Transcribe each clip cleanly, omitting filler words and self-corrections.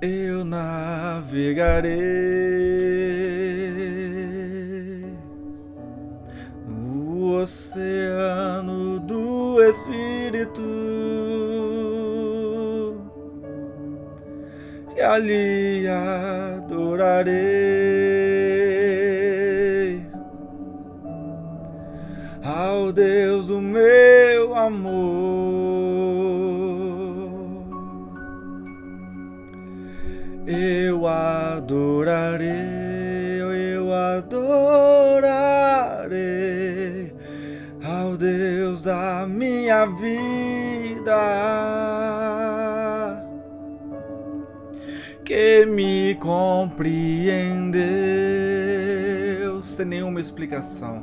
eu navegarei no oceano do Espírito, e ali adorarei ao Deus do meu amor. Eu adorarei ao Deus da minha vida, que me compreendeu sem nenhuma explicação.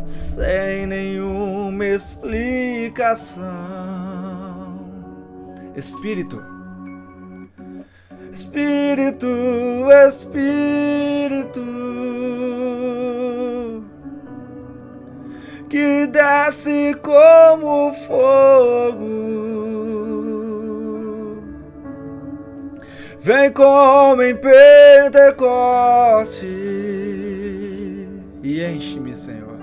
Sem nenhuma explicação. Espírito, Espírito, Espírito, que desce como fogo, vem como em Pentecoste e enche-me, Senhor.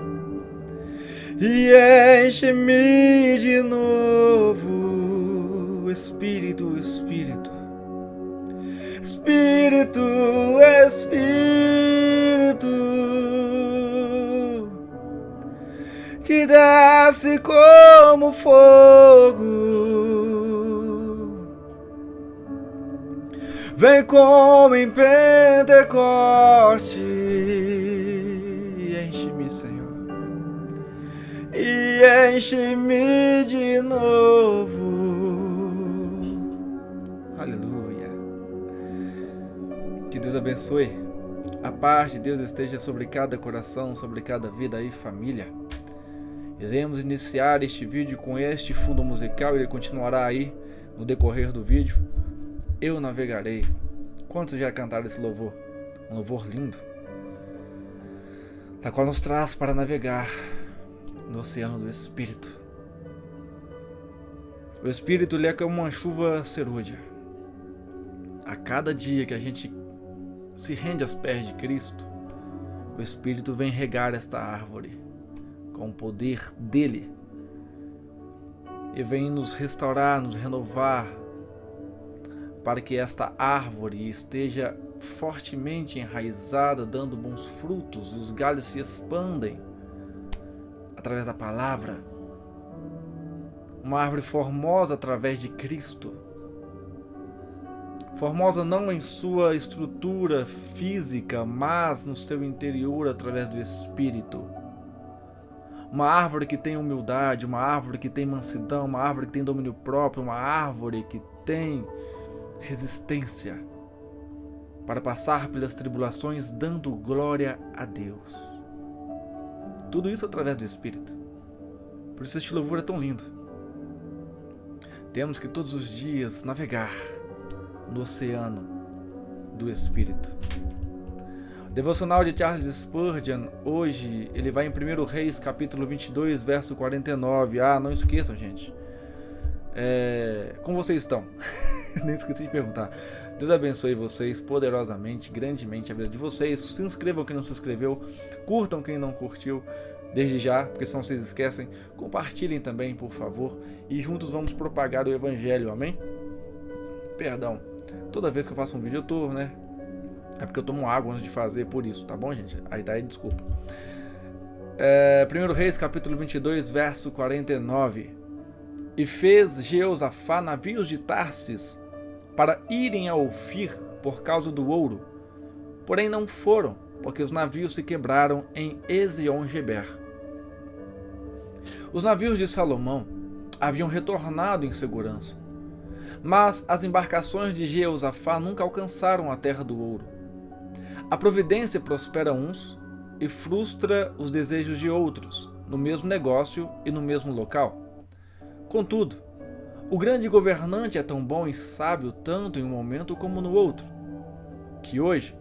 E enche-me de novo, Espírito, Espírito, Espírito, Espírito, que desce como fogo, vem como em Pentecoste e enche-me, Senhor. E enche-me de novo. Aleluia. Que Deus abençoe. A paz de Deus esteja sobre cada coração, sobre cada vida e família. Iremos iniciar este vídeo com este fundo musical e ele continuará aí no decorrer do vídeo. Eu navegarei. Quantos já cantaram esse louvor? Um louvor lindo, da qual nos traz para navegar no oceano do Espírito. O Espírito ele é como uma chuva cerúlea. A cada dia que a gente se rende aos pés de Cristo, o Espírito vem regar esta árvore com o poder dele e vem nos restaurar, nos renovar, para que esta árvore esteja fortemente enraizada, dando bons frutos, e os galhos se expandem através da palavra. Uma árvore formosa através de Cristo. Formosa não em sua estrutura física, mas no seu interior através do Espírito. Uma árvore que tem humildade, uma árvore que tem mansidão, uma árvore que tem domínio próprio, uma árvore que tem resistência para passar pelas tribulações, dando glória a Deus. Tudo isso através do Espírito. Por isso este louvor é tão lindo. Temos que todos os dias navegar no oceano do Espírito. O devocional de Charles Spurgeon, hoje, ele vai em 1 Reis, capítulo 22, verso 49. Não esqueçam, gente. Como vocês estão? Nem esqueci de perguntar. Deus abençoe vocês poderosamente, grandemente a vida de vocês. Se inscrevam quem não se inscreveu, curtam quem não curtiu, desde já, porque senão vocês esquecem. Compartilhem também, por favor, e juntos vamos propagar o Evangelho, amém? Perdão, toda vez que eu faço um vídeo eu tô, É porque eu tomo água antes de fazer, por isso, tá bom, gente? Aí daí, desculpa. 1 Reis, capítulo 22, verso 49. E fez Jeosafá navios de Tarsis para irem a Ofir por causa do ouro. Porém não foram, porque os navios se quebraram em Ezion-Geber. Os navios de Salomão haviam retornado em segurança, mas as embarcações de Jeosafá nunca alcançaram a terra do ouro. A providência prospera uns e frustra os desejos de outros, no mesmo negócio e no mesmo local. Contudo, o grande governante é tão bom e sábio tanto em um momento como no outro, que hoje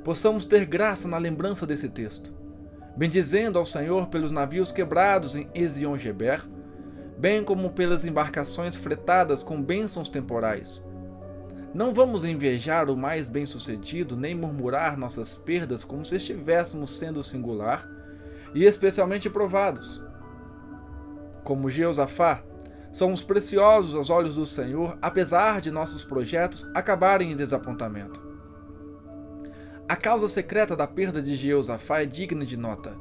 possamos ter graça na lembrança desse texto, bendizendo ao Senhor pelos navios quebrados em Ezion-Geber, bem como pelas embarcações fretadas com bênçãos temporais. Não vamos invejar o mais bem-sucedido, nem murmurar nossas perdas como se estivéssemos sendo singular e especialmente provados. Como Jeosafá, somos preciosos aos olhos do Senhor, apesar de nossos projetos acabarem em desapontamento. A causa secreta da perda de Jeosafá é digna de nota,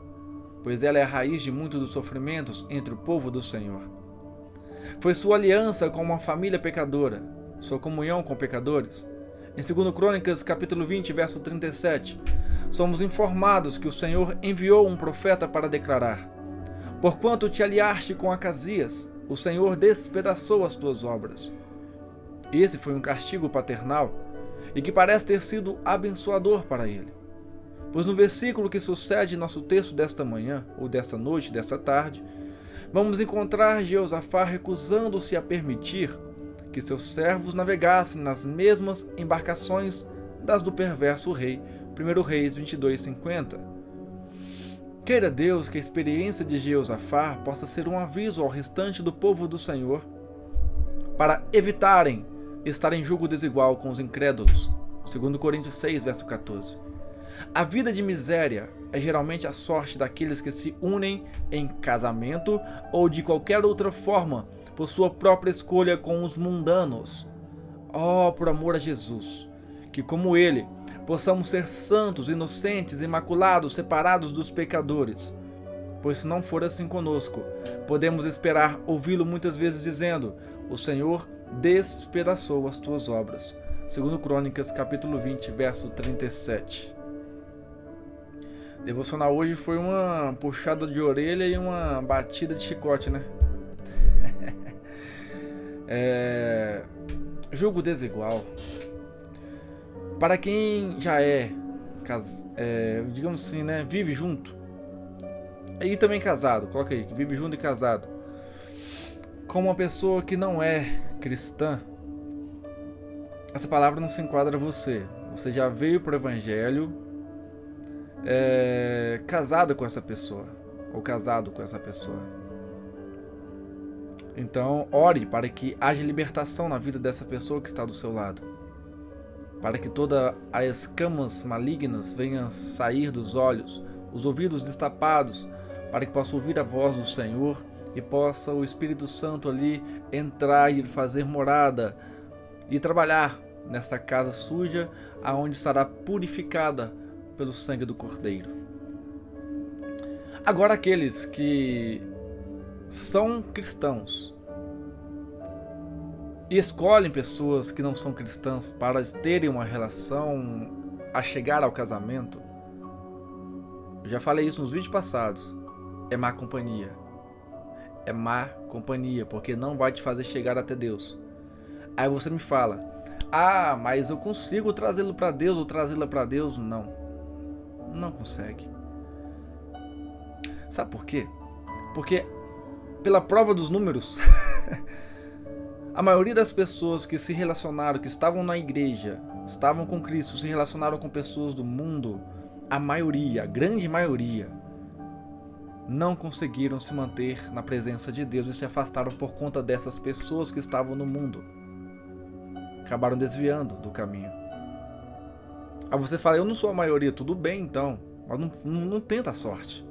pois ela é a raiz de muitos dos sofrimentos entre o povo do Senhor. Foi sua aliança com uma família pecadora, sua comunhão com pecadores. Em 2 Crônicas, capítulo 20, verso 37, somos informados que o Senhor enviou um profeta para declarar: porquanto te aliaste com Acasias, o Senhor despedaçou as tuas obras. Esse foi um castigo paternal e que parece ter sido abençoador para ele. Pois no versículo que sucede nosso texto desta manhã, ou desta noite, desta tarde, vamos encontrar Jeosafá recusando-se a permitir que seus servos navegassem nas mesmas embarcações das do perverso rei, 1 Reis 22:50. Queira Deus que a experiência de Jeosafá possa ser um aviso ao restante do povo do Senhor para evitarem estar em julgo desigual com os incrédulos, 2 Coríntios 6, verso 14. A vida de miséria é geralmente a sorte daqueles que se unem em casamento ou de qualquer outra forma por sua própria escolha com os mundanos. Oh, por amor a Jesus, que como ele, possamos ser santos, inocentes, imaculados, separados dos pecadores. Pois se não for assim conosco, podemos esperar ouvi-lo muitas vezes dizendo: o Senhor despedaçou as tuas obras. 2 Crônicas, capítulo 20, verso 37. Devocional hoje foi uma puxada de orelha e uma batida de chicote, né? Julgo desigual. Para quem já digamos assim, né, vive junto, e também casado, coloca aí, que vive junto e casado, com uma pessoa que não é cristã, essa palavra não se enquadra a você. Você já veio para o Evangelho casado com essa pessoa, ou casado com essa pessoa. Então, ore para que haja libertação na vida dessa pessoa que está do seu lado, para que todas as escamas malignas venham sair dos olhos, os ouvidos destapados, para que possa ouvir a voz do Senhor e possa o Espírito Santo ali entrar e fazer morada e trabalhar nesta casa suja, aonde estará purificada pelo sangue do Cordeiro. Agora, aqueles que são cristãos e escolhem pessoas que não são cristãs para terem uma relação a chegar ao casamento, eu já falei isso nos vídeos passados, é má companhia. É má companhia, porque não vai te fazer chegar até Deus. Aí você me fala: ah, mas eu consigo trazê-lo para Deus ou trazê-la para Deus? Não consegue. Sabe por quê? Porque pela prova dos números, a maioria das pessoas que se relacionaram, que estavam na igreja, estavam com Cristo, se relacionaram com pessoas do mundo, a maioria, a grande maioria, não conseguiram se manter na presença de Deus e se afastaram por conta dessas pessoas que estavam no mundo. Acabaram desviando do caminho. Aí você fala: eu não sou a maioria. Tudo bem então, mas não tenta a sorte.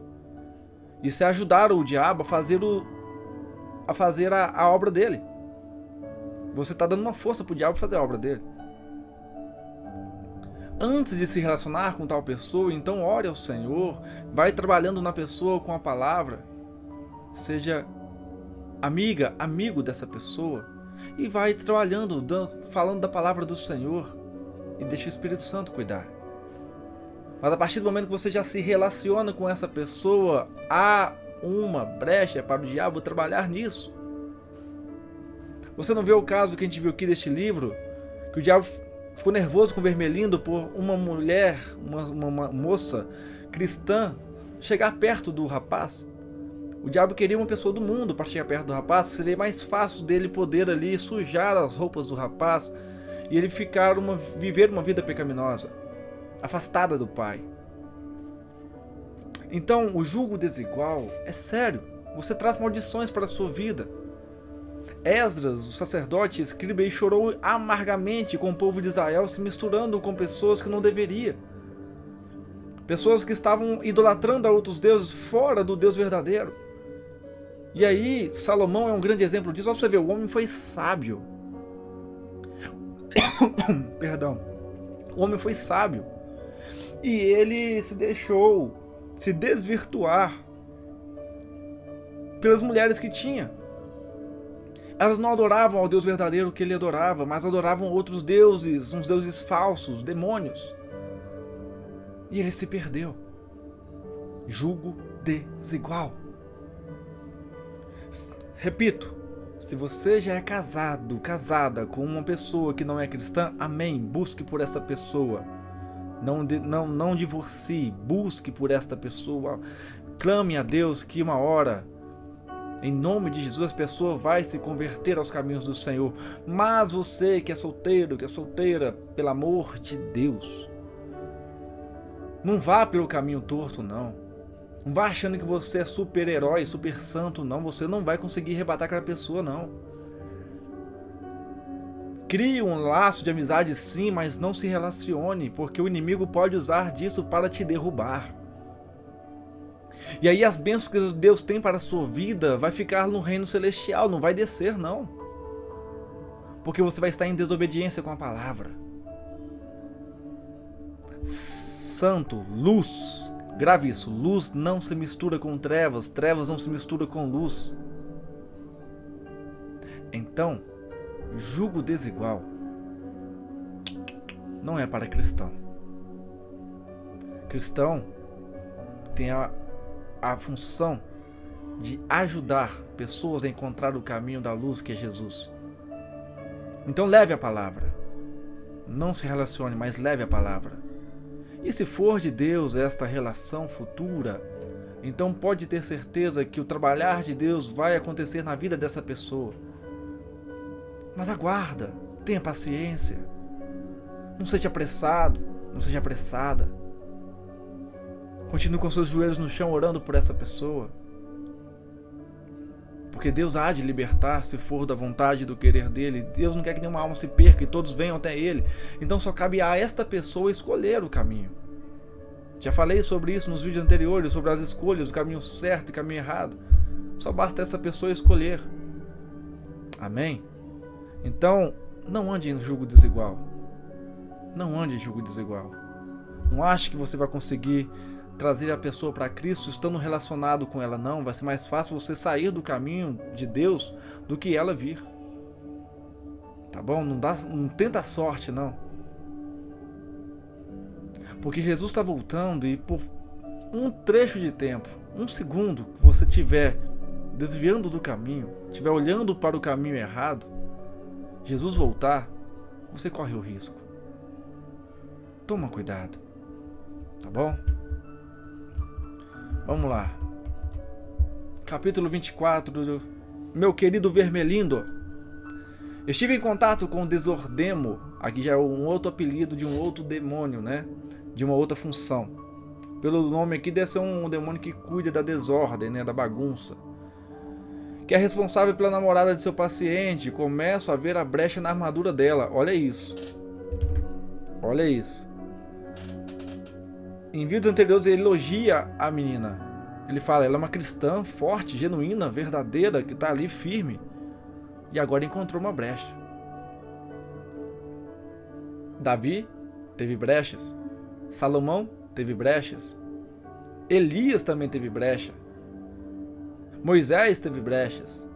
Isso é ajudar o diabo a fazer a obra dele. Você está dando uma força para o diabo fazer a obra dele. Antes de se relacionar com tal pessoa, então ore ao Senhor, vai trabalhando na pessoa com a palavra, seja amigo dessa pessoa, e vai trabalhando, falando da palavra do Senhor, e deixa o Espírito Santo cuidar. Mas a partir do momento que você já se relaciona com essa pessoa, há uma brecha para o diabo trabalhar nisso. Você não vê o caso que a gente viu aqui deste livro, que o diabo ficou nervoso com Vermelindo por uma mulher, uma moça cristã, chegar perto do rapaz? O diabo queria uma pessoa do mundo para chegar perto do rapaz, seria mais fácil dele poder ali sujar as roupas do rapaz e ele viver uma vida pecaminosa, afastada do Pai. Então, o julgo desigual é sério. Você traz maldições para a sua vida. Esdras, o sacerdote, escriba, e chorou amargamente com o povo de Israel, se misturando com pessoas que não deveria. Pessoas que estavam idolatrando a outros deuses fora do Deus verdadeiro. E aí, Salomão é um grande exemplo disso. Só pra você ver, o homem foi sábio. Perdão. O homem foi sábio. E ele se deixou se desvirtuar pelas mulheres que tinha. Elas não adoravam ao Deus verdadeiro que ele adorava, mas adoravam outros deuses, uns deuses falsos, demônios. E ele se perdeu. Jugo desigual. Repito, se você já é casado, casada com uma pessoa que não é cristã, amém, busque por essa pessoa. Não divorcie, busque por esta pessoa. Clame a Deus que uma hora, em nome de Jesus, a pessoa vai se converter aos caminhos do Senhor. Mas você que é solteiro, que é solteira, pelo amor de Deus, não vá pelo caminho torto, não. Não vá achando que você é super-herói, super santo, não. Você não vai conseguir arrebatar aquela pessoa, não. Crie um laço de amizade, sim, mas não se relacione, porque o inimigo pode usar disso para te derrubar. E aí as bênçãos que Deus tem para a sua vida vai ficar no reino celestial, não vai descer, não. Porque você vai estar em desobediência com a palavra. Santo, luz, grave isso, luz não se mistura com trevas, trevas não se mistura com luz. Então, jugo desigual não é para cristão. Cristão tem a função de ajudar pessoas a encontrar o caminho da luz, que é Jesus. Então leve a palavra. Não se relacione, mas leve a palavra. E se for de Deus esta relação futura, então pode ter certeza que o trabalhar de Deus vai acontecer na vida dessa pessoa. Mas aguarda, tenha paciência. Não seja apressado, não seja apressada. Continue com seus joelhos no chão orando por essa pessoa. Porque Deus há de libertar se for da vontade e do querer dele. Deus não quer que nenhuma alma se perca e todos venham até ele. Então só cabe a esta pessoa escolher o caminho. Já falei sobre isso nos vídeos anteriores, sobre as escolhas, o caminho certo e o caminho errado. Só basta essa pessoa escolher. Amém? Então, não ande em julgo desigual. Não ande em julgo desigual. Não ache que você vai conseguir trazer a pessoa para Cristo estando relacionado com ela, não. Vai ser mais fácil você sair do caminho de Deus do que ela vir. Tá bom? Não tenta a sorte, não. Porque Jesus está voltando e por um trecho de tempo, um segundo que você estiver desviando do caminho, estiver olhando para o caminho errado, Jesus voltar, você corre o risco. Toma cuidado. Tá bom? Vamos lá. Capítulo 24 do meu querido Vermelindo. Estive em contato com o Desordemo. Aqui já é um outro apelido de um outro demônio, né? De uma outra função. Pelo nome aqui deve ser um demônio que cuida da desordem, né? Da bagunça. Que é responsável pela namorada de seu paciente. Começo a ver a brecha na armadura dela. Olha isso. Olha isso. Em vídeos anteriores ele elogia a menina. Ele fala, ela é uma cristã forte, genuína, verdadeira, que está ali firme. E agora encontrou uma brecha. Davi teve brechas. Salomão teve brechas. Elias também teve brecha. Moisés teve brechas.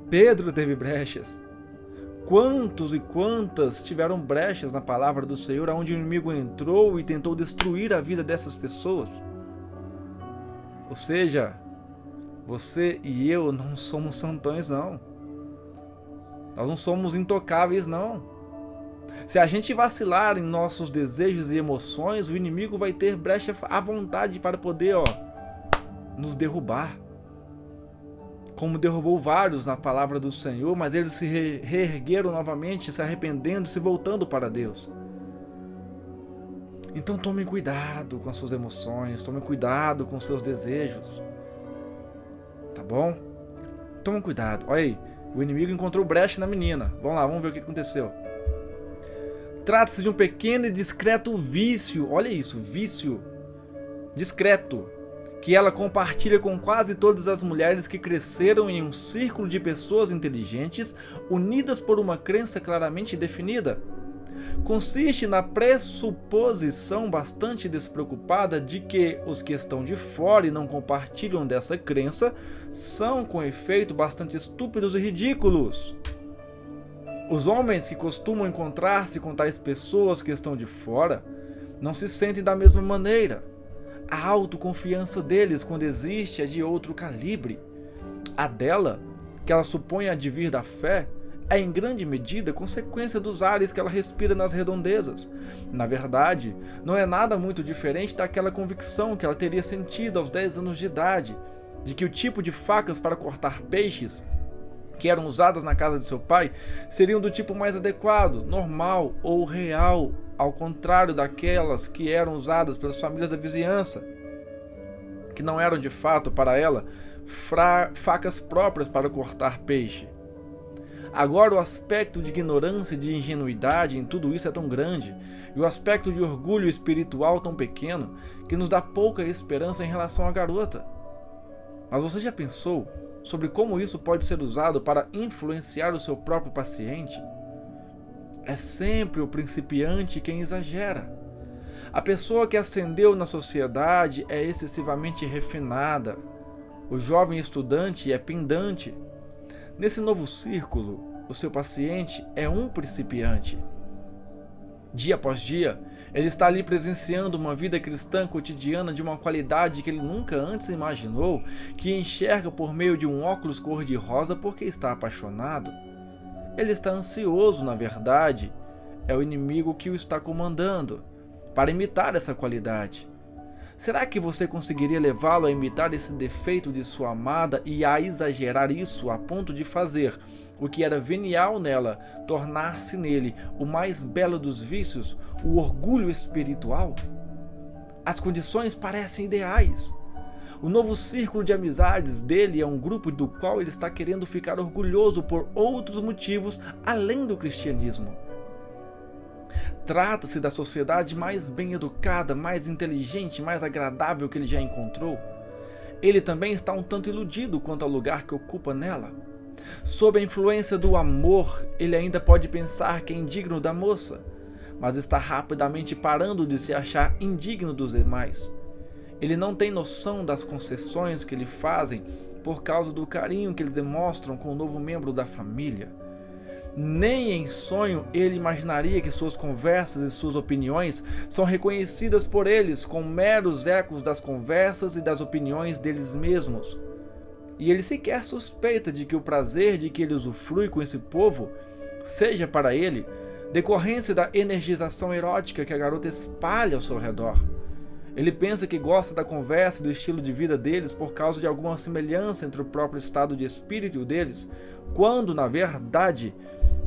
Pedro teve brechas. Quantos e quantas tiveram brechas na palavra do Senhor, onde o inimigo entrou e tentou destruir a vida dessas pessoas? Ou seja, você e eu não somos santões, não. Nós não somos intocáveis, não. Se a gente vacilar em nossos desejos e emoções, o inimigo vai ter brecha à vontade para poder, nos derrubar. Como derrubou vários na palavra do Senhor, mas eles se reergueram novamente, se arrependendo, se voltando para Deus. Então tome cuidado com as suas emoções, tome cuidado com os seus desejos. Tá bom? Toma cuidado. Olha aí, o inimigo encontrou brecha na menina. Vamos lá, vamos ver o que aconteceu. Trata-se de um pequeno e discreto vício. Olha isso, vício discreto, que ela compartilha com quase todas as mulheres que cresceram em um círculo de pessoas inteligentes, unidas por uma crença claramente definida. Consiste na pressuposição bastante despreocupada de que os que estão de fora e não compartilham dessa crença são, com efeito, bastante estúpidos e ridículos. Os homens que costumam encontrar-se com tais pessoas que estão de fora não se sentem da mesma maneira. A autoconfiança deles, quando existe, é de outro calibre. A dela, que ela supõe advir da fé, é em grande medida consequência dos ares que ela respira nas redondezas. Na verdade, não é nada muito diferente daquela convicção que ela teria sentido aos 10 anos de idade, de que o tipo de facas para cortar peixes que eram usadas na casa de seu pai seriam do tipo mais adequado, normal ou real, ao contrário daquelas que eram usadas pelas famílias da vizinhança, que não eram de fato para ela facas próprias para cortar peixe. Agora o aspecto de ignorância e de ingenuidade em tudo isso é tão grande, e o aspecto de orgulho espiritual tão pequeno, que nos dá pouca esperança em relação à garota. Mas você já pensou sobre como isso pode ser usado para influenciar o seu próprio paciente? É sempre o principiante quem exagera. A pessoa que ascendeu na sociedade é excessivamente refinada. O jovem estudante é pendante. Nesse novo círculo, o seu paciente é um principiante. Dia após dia, ele está ali presenciando uma vida cristã cotidiana de uma qualidade que ele nunca antes imaginou, que enxerga por meio de um óculos cor-de-rosa porque está apaixonado. Ele está ansioso, na verdade. É o inimigo que o está comandando, para imitar essa qualidade. Será que você conseguiria levá-lo a imitar esse defeito de sua amada e a exagerar isso a ponto de fazer o que era venial nela tornar-se nele o mais belo dos vícios, o orgulho espiritual? As condições parecem ideais. O novo círculo de amizades dele é um grupo do qual ele está querendo ficar orgulhoso por outros motivos além do cristianismo. Trata-se da sociedade mais bem educada, mais inteligente, mais agradável que ele já encontrou. Ele também está um tanto iludido quanto ao lugar que ocupa nela. Sob a influência do amor, ele ainda pode pensar que é indigno da moça, mas está rapidamente parando de se achar indigno dos demais. Ele não tem noção das concessões que lhe fazem por causa do carinho que eles demonstram com o novo membro da família. Nem em sonho ele imaginaria que suas conversas e suas opiniões são reconhecidas por eles como meros ecos das conversas e das opiniões deles mesmos. E ele sequer suspeita de que o prazer de que ele usufrui com esse povo seja para ele decorrência da energização erótica que a garota espalha ao seu redor. Ele pensa que gosta da conversa e do estilo de vida deles por causa de alguma semelhança entre o próprio estado de espírito deles, quando, na verdade,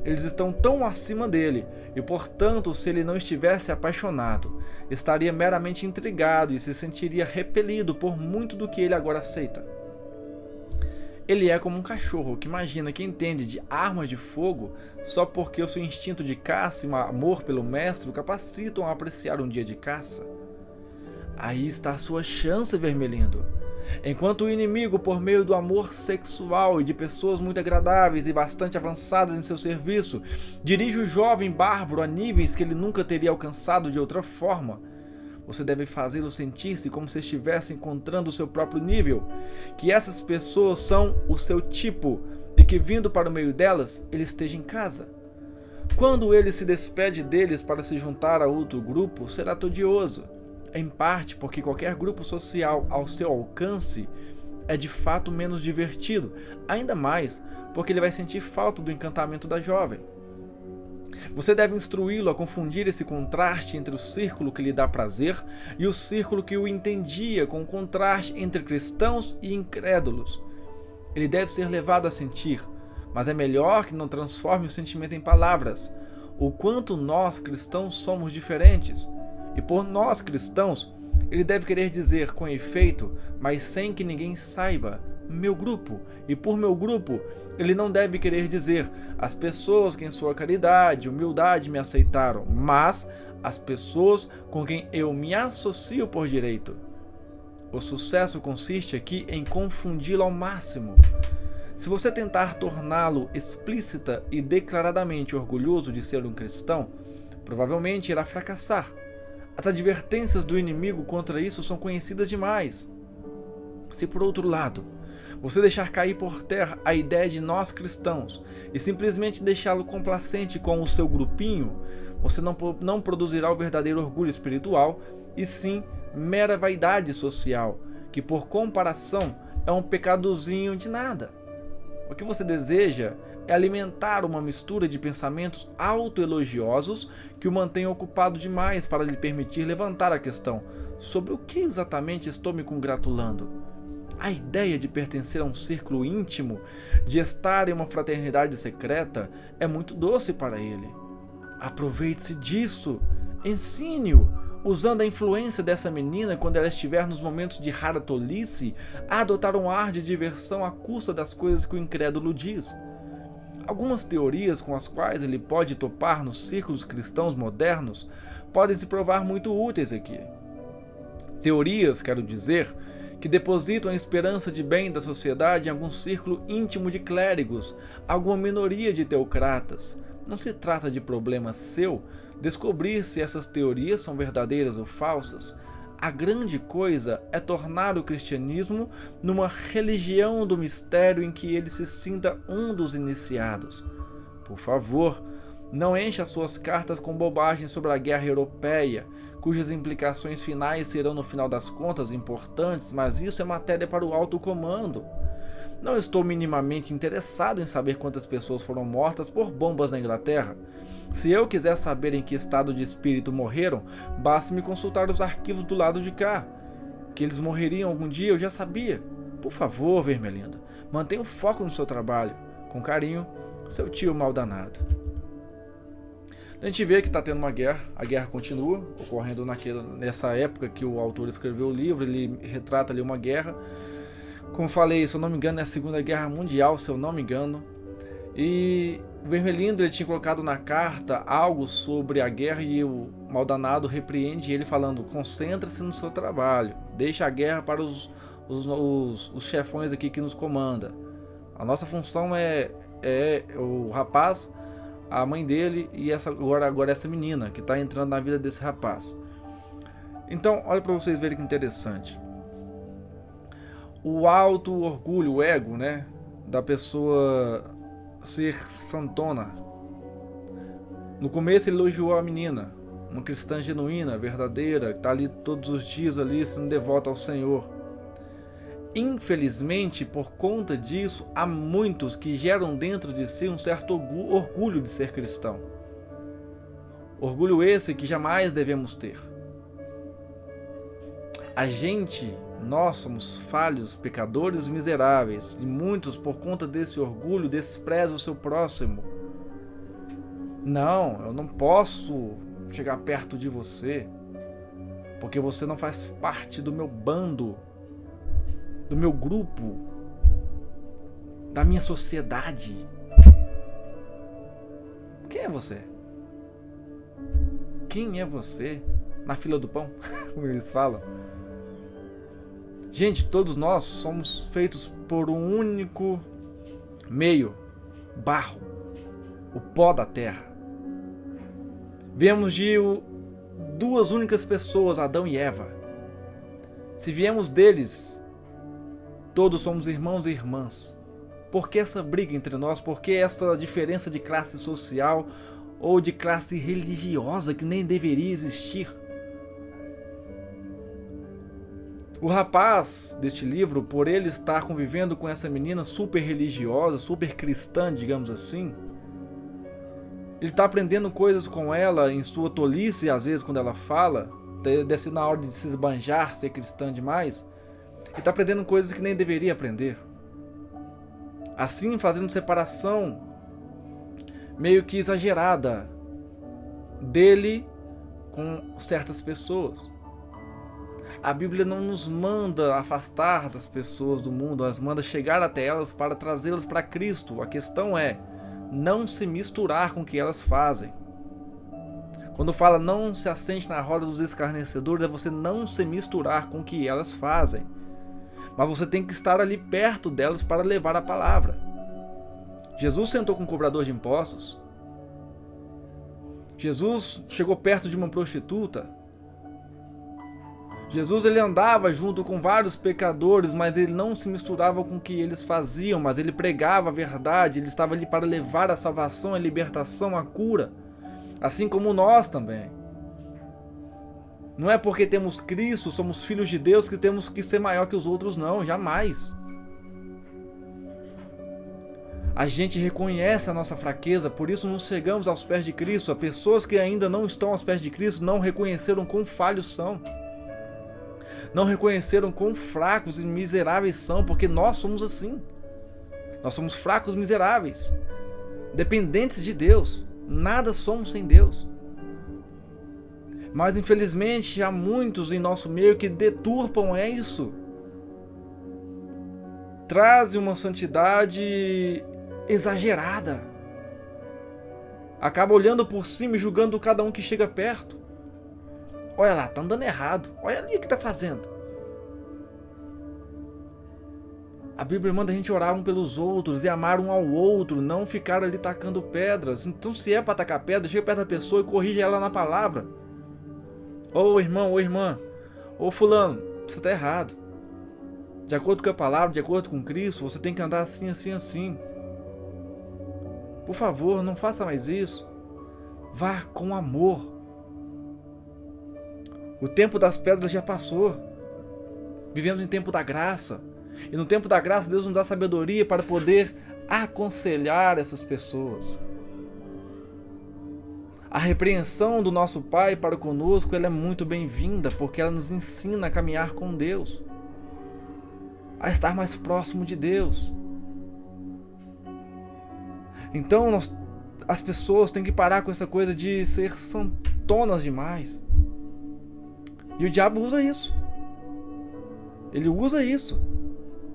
eles estão tão acima dele e, portanto, se ele não estivesse apaixonado, estaria meramente intrigado e se sentiria repelido por muito do que ele agora aceita. Ele é como um cachorro que imagina que entende de armas de fogo só porque o seu instinto de caça e amor pelo mestre o capacitam a apreciar um dia de caça. Aí está a sua chance, Vermelindo. Enquanto o inimigo, por meio do amor sexual e de pessoas muito agradáveis e bastante avançadas em seu serviço, dirige o jovem bárbaro a níveis que ele nunca teria alcançado de outra forma, você deve fazê-lo sentir-se como se estivesse encontrando o seu próprio nível, que essas pessoas são o seu tipo e que, vindo para o meio delas, ele esteja em casa. Quando ele se despede deles para se juntar a outro grupo, será tedioso. Em parte porque qualquer grupo social ao seu alcance é de fato menos divertido, ainda mais porque ele vai sentir falta do encantamento da jovem. Você deve instruí-lo a confundir esse contraste entre o círculo que lhe dá prazer e o círculo que o entendia, com o contraste entre cristãos e incrédulos. Ele deve ser levado a sentir, mas é melhor que não transforme o sentimento em palavras, o quanto nós cristãos somos diferentes. E por nós cristãos, ele deve querer dizer com efeito, mas sem que ninguém saiba, meu grupo. E por meu grupo, ele não deve querer dizer as pessoas que em sua caridade e humildade me aceitaram, mas as pessoas com quem eu me associo por direito. O sucesso consiste aqui em confundi-lo ao máximo. Se você tentar torná-lo explícita e declaradamente orgulhoso de ser um cristão, provavelmente irá fracassar. As advertências do inimigo contra isso são conhecidas demais. Se, por outro lado, você deixar cair por terra a ideia de nós cristãos e simplesmente deixá-lo complacente com o seu grupinho, você não produzirá o verdadeiro orgulho espiritual, e sim mera vaidade social, que por comparação é um pecadozinho de nada. O que você deseja é alimentar uma mistura de pensamentos autoelogiosos que o mantém ocupado demais para lhe permitir levantar a questão: sobre o que exatamente estou me congratulando? A ideia de pertencer a um círculo íntimo, de estar em uma fraternidade secreta, é muito doce para ele. Aproveite-se disso, ensine-o, usando a influência dessa menina quando ela estiver nos momentos de rara tolice, a adotar um ar de diversão à custa das coisas que o incrédulo diz. Algumas teorias com as quais ele pode topar nos círculos cristãos modernos podem se provar muito úteis aqui. Teorias, quero dizer, que depositam a esperança de bem da sociedade em algum círculo íntimo de clérigos, alguma minoria de teocratas. Não se trata de problema seu descobrir se essas teorias são verdadeiras ou falsas. A grande coisa é tornar o cristianismo numa religião do mistério em que ele se sinta um dos iniciados. Por favor, não encha suas cartas com bobagens sobre a guerra europeia, cujas implicações finais serão no final das contas importantes, mas isso é matéria para o alto comando. Não estou minimamente interessado em saber quantas pessoas foram mortas por bombas na Inglaterra. Se eu quiser saber em que estado de espírito morreram, basta-me consultar os arquivos do lado de cá. Que eles morreriam algum dia eu já sabia. Por favor, Vermelhinda, mantenha o foco no seu trabalho. Com carinho, seu tio maldanado. A gente vê que está tendo uma guerra, a guerra continua, ocorrendo nessa época que o autor escreveu o livro, ele retrata ali uma guerra. Como falei, se eu não me engano, é a Segunda Guerra Mundial, se eu não me engano. E o Vermelindo ele tinha colocado na carta algo sobre a guerra e o maldanado repreende ele falando: concentre-se no seu trabalho, deixe a guerra para os chefões aqui que nos comanda. A nossa função é o rapaz, a mãe dele e agora essa menina que está entrando na vida desse rapaz. Então, olha para vocês verem que interessante. O alto orgulho, o ego, né, da pessoa ser santona. No começo ele elogiou a menina, uma cristã genuína, verdadeira, que está ali todos os dias ali sendo devota ao Senhor. Infelizmente, por conta disso, há muitos que geram dentro de si um certo orgulho de ser cristão. Orgulho esse que jamais devemos ter. Nós somos falhos, pecadores miseráveis, e muitos, por conta desse orgulho, desprezam o seu próximo. Não, eu não posso chegar perto de você, porque você não faz parte do meu bando, do meu grupo, da minha sociedade. Quem é você? Quem é você? Na fila do pão, como eles falam. Gente, todos nós somos feitos por um único meio, barro, o pó da terra. Viemos de duas únicas pessoas, Adão e Eva. Se viemos deles, todos somos irmãos e irmãs. Por que essa briga entre nós? Por que essa diferença de classe social ou de classe religiosa que nem deveria existir? O rapaz deste livro, por ele estar convivendo com essa menina super religiosa, super cristã, digamos assim, ele está aprendendo coisas com ela em sua tolice, às vezes quando ela fala, desce na hora de se esbanjar, ser cristã demais, ele está aprendendo coisas que nem deveria aprender. Assim, fazendo separação meio que exagerada dele com certas pessoas. A Bíblia não nos manda afastar das pessoas do mundo, nos manda chegar até elas para trazê-las para Cristo. A questão é não se misturar com o que elas fazem. Quando fala não se assente na roda dos escarnecedores, é você não se misturar com o que elas fazem. Mas você tem que estar ali perto delas para levar a palavra. Jesus sentou com um cobrador de impostos. Jesus chegou perto de uma prostituta. Jesus ele andava junto com vários pecadores, mas ele não se misturava com o que eles faziam, mas ele pregava a verdade, ele estava ali para levar a salvação, a libertação, a cura. Assim como nós também. Não é porque temos Cristo, somos filhos de Deus, que temos que ser maior que os outros, não, jamais. A gente reconhece a nossa fraqueza, por isso nos chegamos aos pés de Cristo. As pessoas que ainda não estão aos pés de Cristo não reconheceram quão falhos são. Não reconheceram quão fracos e miseráveis são, porque nós somos assim. Nós somos fracos, miseráveis, dependentes de Deus. Nada somos sem Deus. Mas infelizmente há muitos em nosso meio que deturpam isso. Trazem uma santidade exagerada. Acaba olhando por cima e julgando cada um que chega perto. Olha lá, tá andando errado. Olha ali o que tá fazendo. A Bíblia manda a gente orar um pelos outros e amar um ao outro, não ficar ali tacando pedras. Então, se é para tacar pedra, chega perto da pessoa e corrige ela na palavra. Ô irmão, ô irmã, ô fulano, você está errado. De acordo com a palavra, de acordo com Cristo, você tem que andar assim, assim, assim. Por favor, não faça mais isso. Vá com amor. O tempo das pedras já passou. Vivemos em tempo da graça. E no tempo da graça, Deus nos dá sabedoria para poder aconselhar essas pessoas. A repreensão do nosso Pai para conosco, ela é muito bem-vinda, porque ela nos ensina a caminhar com Deus, a estar mais próximo de Deus. Então, as pessoas têm que parar com essa coisa de ser santonas demais. E o diabo usa isso. Ele usa isso.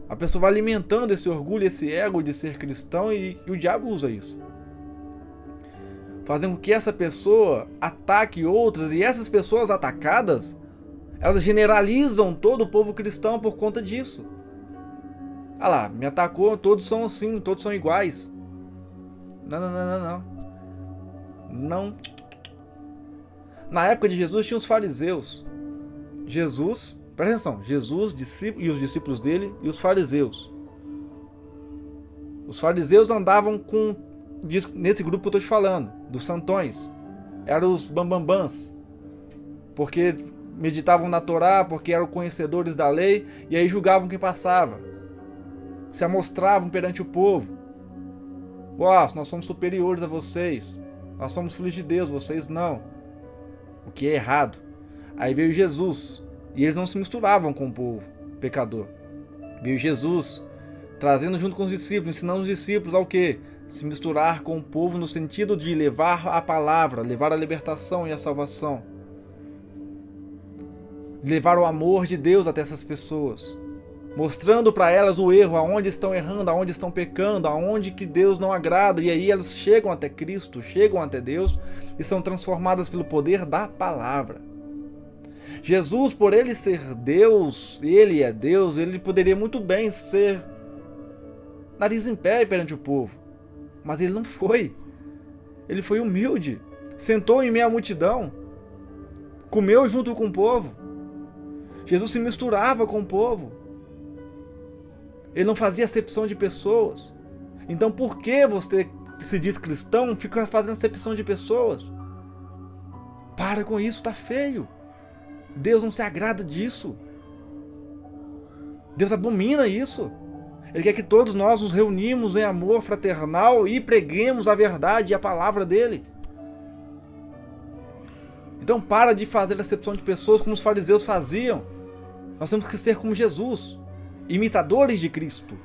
A pessoa vai alimentando esse orgulho, esse ego de ser cristão e o diabo usa isso. Fazendo com que essa pessoa ataque outras e essas pessoas atacadas, elas generalizam todo o povo cristão por conta disso. Ah lá, me atacou, todos são assim, todos são iguais. Não. Não. Na época de Jesus tinha os fariseus. Jesus, presta atenção, Jesus e os discípulos dele e os fariseus. Os fariseus andavam nesse grupo que eu estou te falando, dos santões. Eram os bambambãs, porque meditavam na Torá, porque eram conhecedores da lei, e aí julgavam quem passava. Se amostravam perante o povo. Nós somos superiores a vocês. Nós somos filhos de Deus, vocês não. O que é errado. Aí veio Jesus, e eles não se misturavam com o povo pecador. Veio Jesus, trazendo junto com os discípulos, ensinando os discípulos ao quê? Se misturar com o povo no sentido de levar a palavra, levar a libertação e a salvação. Levar o amor de Deus até essas pessoas. Mostrando para elas o erro, aonde estão errando, aonde estão pecando, aonde que Deus não agrada. E aí elas chegam até Cristo, chegam até Deus e são transformadas pelo poder da palavra. Jesus, por ele ser Deus, ele é Deus, ele poderia muito bem ser nariz em pé perante o povo. Mas ele não foi. Ele foi humilde. Sentou em meio à multidão. Comeu junto com o povo. Jesus se misturava com o povo. Ele não fazia acepção de pessoas. Então por que você que se diz cristão fica fazendo acepção de pessoas? Para com isso, tá feio. Deus não se agrada disso. Deus abomina isso. Ele quer que todos nós nos reunimos em amor fraternal e preguemos a verdade e a palavra dele. Então para de fazer acepção de pessoas como os fariseus faziam. Nós temos que ser como Jesus, imitadores de Cristo.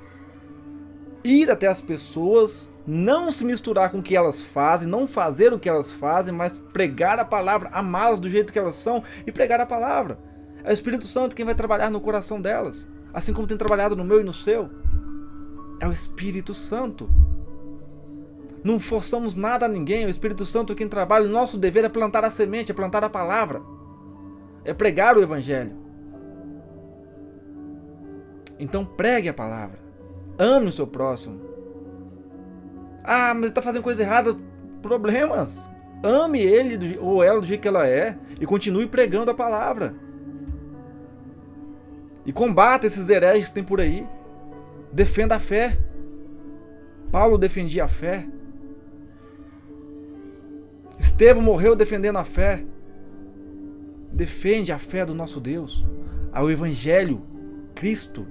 Ir até as pessoas, não se misturar com o que elas fazem, não fazer o que elas fazem, mas pregar a palavra, amá-las do jeito que elas são e pregar a palavra. É o Espírito Santo quem vai trabalhar no coração delas, assim como tem trabalhado no meu e no seu. É o Espírito Santo. Não forçamos nada a ninguém, é o Espírito Santo quem trabalha. O nosso dever é plantar a semente, é plantar a palavra, é pregar o Evangelho. Então pregue a palavra, ame o seu próximo. Ah, mas ele está fazendo coisa errada. Problemas. Ame ele ou ela do jeito que ela é e continue pregando a palavra. E combata esses hereges que tem por aí. Defenda a fé. Paulo defendia a fé. Estevão morreu defendendo a fé. Defende a fé do nosso Deus, ao Evangelho, Cristo.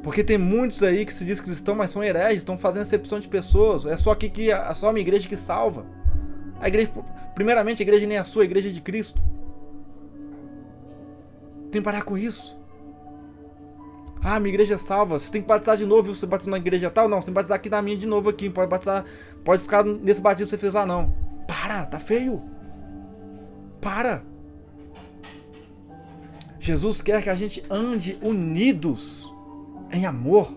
Porque tem muitos aí que se diz cristão, mas são hereges, estão fazendo acepção de pessoas. É só só uma igreja que salva. A igreja, primeiramente, a igreja nem é a sua, a igreja é de Cristo. Tem que parar com isso. Ah, minha igreja é salva, você tem que batizar de novo, você batizou na igreja tal? Não, você tem que batizar aqui na minha de novo aqui. Pode batizar, pode ficar nesse batismo que você fez lá, não. Para, tá feio. Para. Jesus quer que a gente ande unidos em amor,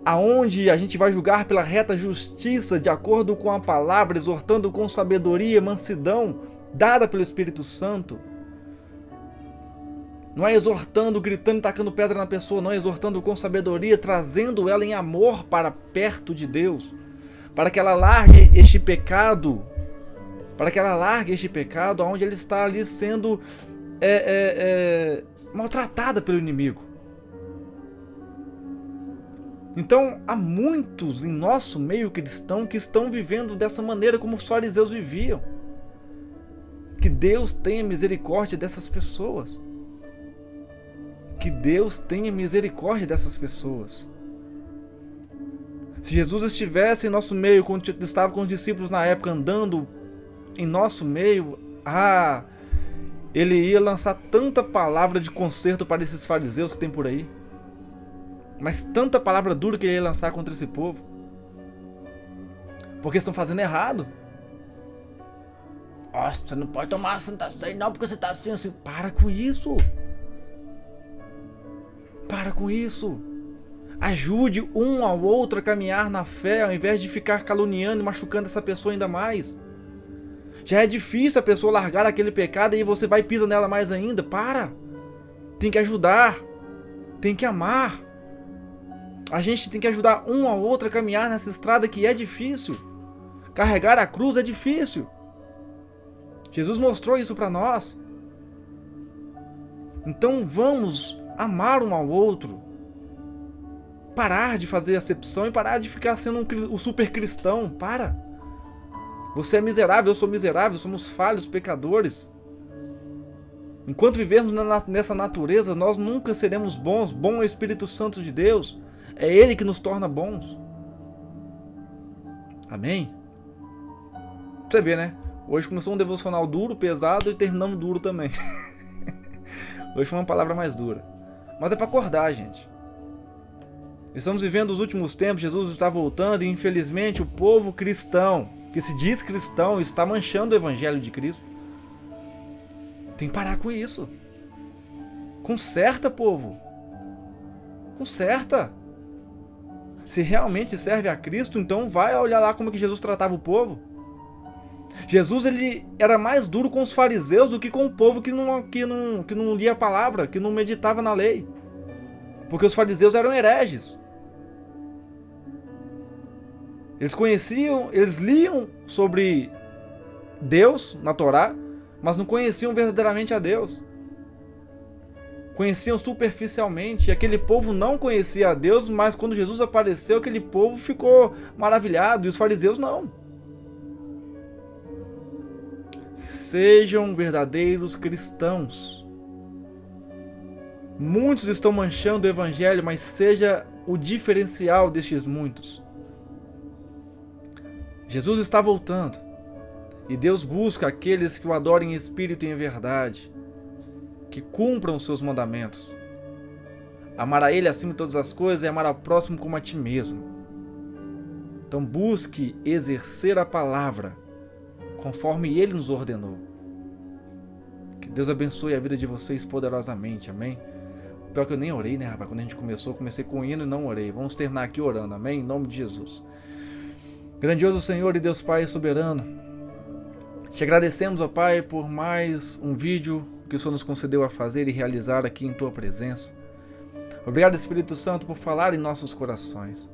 aonde a gente vai julgar pela reta justiça, de acordo com a palavra, exortando com sabedoria e mansidão, dada pelo Espírito Santo. Não é exortando, gritando e tacando pedra na pessoa, não, é exortando com sabedoria, trazendo ela em amor para perto de Deus, para que ela largue este pecado, onde ela está ali sendo maltratada pelo inimigo. Então, há muitos em nosso meio cristão que estão vivendo dessa maneira como os fariseus viviam. Que Deus tenha misericórdia dessas pessoas. Que Deus tenha misericórdia dessas pessoas. Se Jesus estivesse em nosso meio, quando estava com os discípulos na época, andando em nosso meio, ele ia lançar tanta palavra de conserto para esses fariseus que tem por aí. Mas tanta palavra dura que ele ia lançar contra esse povo. Porque estão fazendo errado. Nossa, você não pode tomar a Santa Ceia não, porque você está assim. Para com isso. Para com isso. Ajude um ao outro a caminhar na fé, ao invés de ficar caluniando e machucando essa pessoa ainda mais. Já é difícil a pessoa largar aquele pecado e você vai e pisa nela mais ainda. Para. Tem que ajudar. Tem que amar. A gente tem que ajudar um ao outro a caminhar nessa estrada que é difícil. Carregar a cruz é difícil. Jesus mostrou isso para nós. Então vamos amar um ao outro. Parar de fazer acepção e parar de ficar sendo um super cristão. Para. Você é miserável, eu sou miserável, somos falhos, pecadores. Enquanto vivermos nessa natureza, nós nunca seremos bons. Bom é o Espírito Santo de Deus. É Ele que nos torna bons. Amém? Você vê, né? Hoje começou um devocional duro, pesado e terminamos duro também. Hoje foi uma palavra mais dura. Mas é para acordar, gente. Estamos vivendo os últimos tempos, Jesus está voltando e infelizmente o povo cristão, que se diz cristão, está manchando o Evangelho de Cristo. Tem que parar com isso. Conserta, povo. Conserta. Se realmente serve a Cristo, então vai olhar lá como que Jesus tratava o povo. Jesus ele era mais duro com os fariseus do que com o povo que não lia a palavra, que não meditava na lei. Porque os fariseus eram hereges. Eles liam sobre Deus na Torá, mas não conheciam verdadeiramente a Deus. Conheciam superficialmente, e aquele povo não conhecia a Deus, mas quando Jesus apareceu, aquele povo ficou maravilhado, e os fariseus não. Sejam verdadeiros cristãos. Muitos estão manchando o Evangelho, mas seja o diferencial destes muitos. Jesus está voltando, e Deus busca aqueles que o adorem em espírito e em verdade, que cumpram os seus mandamentos. Amar a Ele acima de todas as coisas e amar ao próximo como a ti mesmo. Então busque exercer a palavra, conforme Ele nos ordenou. Deus abençoe a vida de vocês poderosamente, amém? Pior que eu nem orei, né, rapaz? Quando a gente começou, comecei com o hino e não orei. Vamos terminar aqui orando, amém? Em nome de Jesus. Grandioso Senhor e Deus Pai soberano, te agradecemos, ó Pai, por mais um vídeo que o Senhor nos concedeu a fazer e realizar aqui em Tua presença. Obrigado, Espírito Santo, por falar em nossos corações.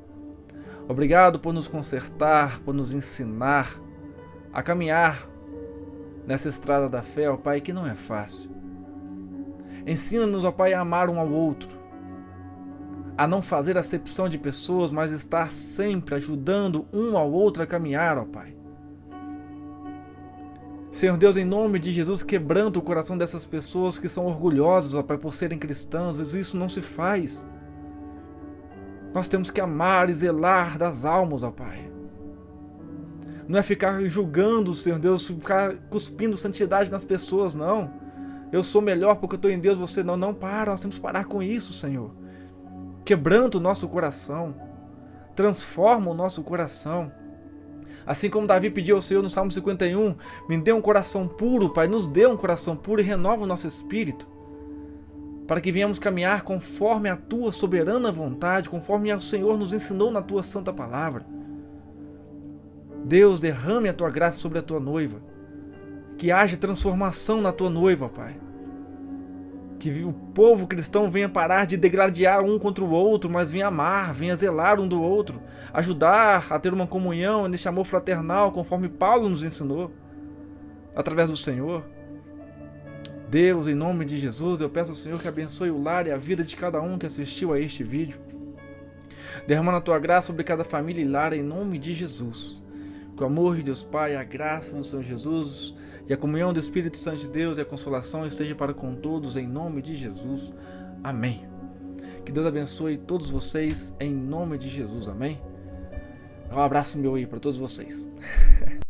Obrigado por nos consertar, por nos ensinar a caminhar nessa estrada da fé, ó Pai, que não é fácil. Ensina-nos, ó Pai, a amar um ao outro, a não fazer acepção de pessoas, mas estar sempre ajudando um ao outro a caminhar, ó Pai. Senhor Deus, em nome de Jesus, quebranta o coração dessas pessoas que são orgulhosas, ó Pai, por serem cristãs. Isso não se faz. Nós temos que amar e zelar das almas, ó Pai. Não é ficar julgando, Senhor Deus, ficar cuspindo santidade nas pessoas, não. Eu sou melhor porque eu estou em Deus, você não. Não, para, nós temos que parar com isso, Senhor. Quebranta o nosso coração. Transforma o nosso coração. Assim como Davi pediu ao Senhor no Salmo 51, me dê um coração puro, Pai, nos dê um coração puro e renova o nosso espírito, para que venhamos caminhar conforme a Tua soberana vontade, conforme o Senhor nos ensinou na Tua santa palavra. Deus, derrame a Tua graça sobre a Tua noiva, que haja transformação na Tua noiva, Pai. Que o povo cristão venha parar de degladiar um contra o outro, mas venha amar, venha zelar um do outro, ajudar a ter uma comunhão neste amor fraternal, conforme Paulo nos ensinou, através do Senhor. Deus, em nome de Jesus, eu peço ao Senhor que abençoe o lar e a vida de cada um que assistiu a este vídeo, derramando a Tua graça sobre cada família e lar, em nome de Jesus. Que o amor de Deus Pai, a graça do Senhor Jesus e a comunhão do Espírito Santo de Deus e a consolação esteja para com todos, em nome de Jesus. Amém. Que Deus abençoe todos vocês, em nome de Jesus. Amém. Um abraço meu aí para todos vocês.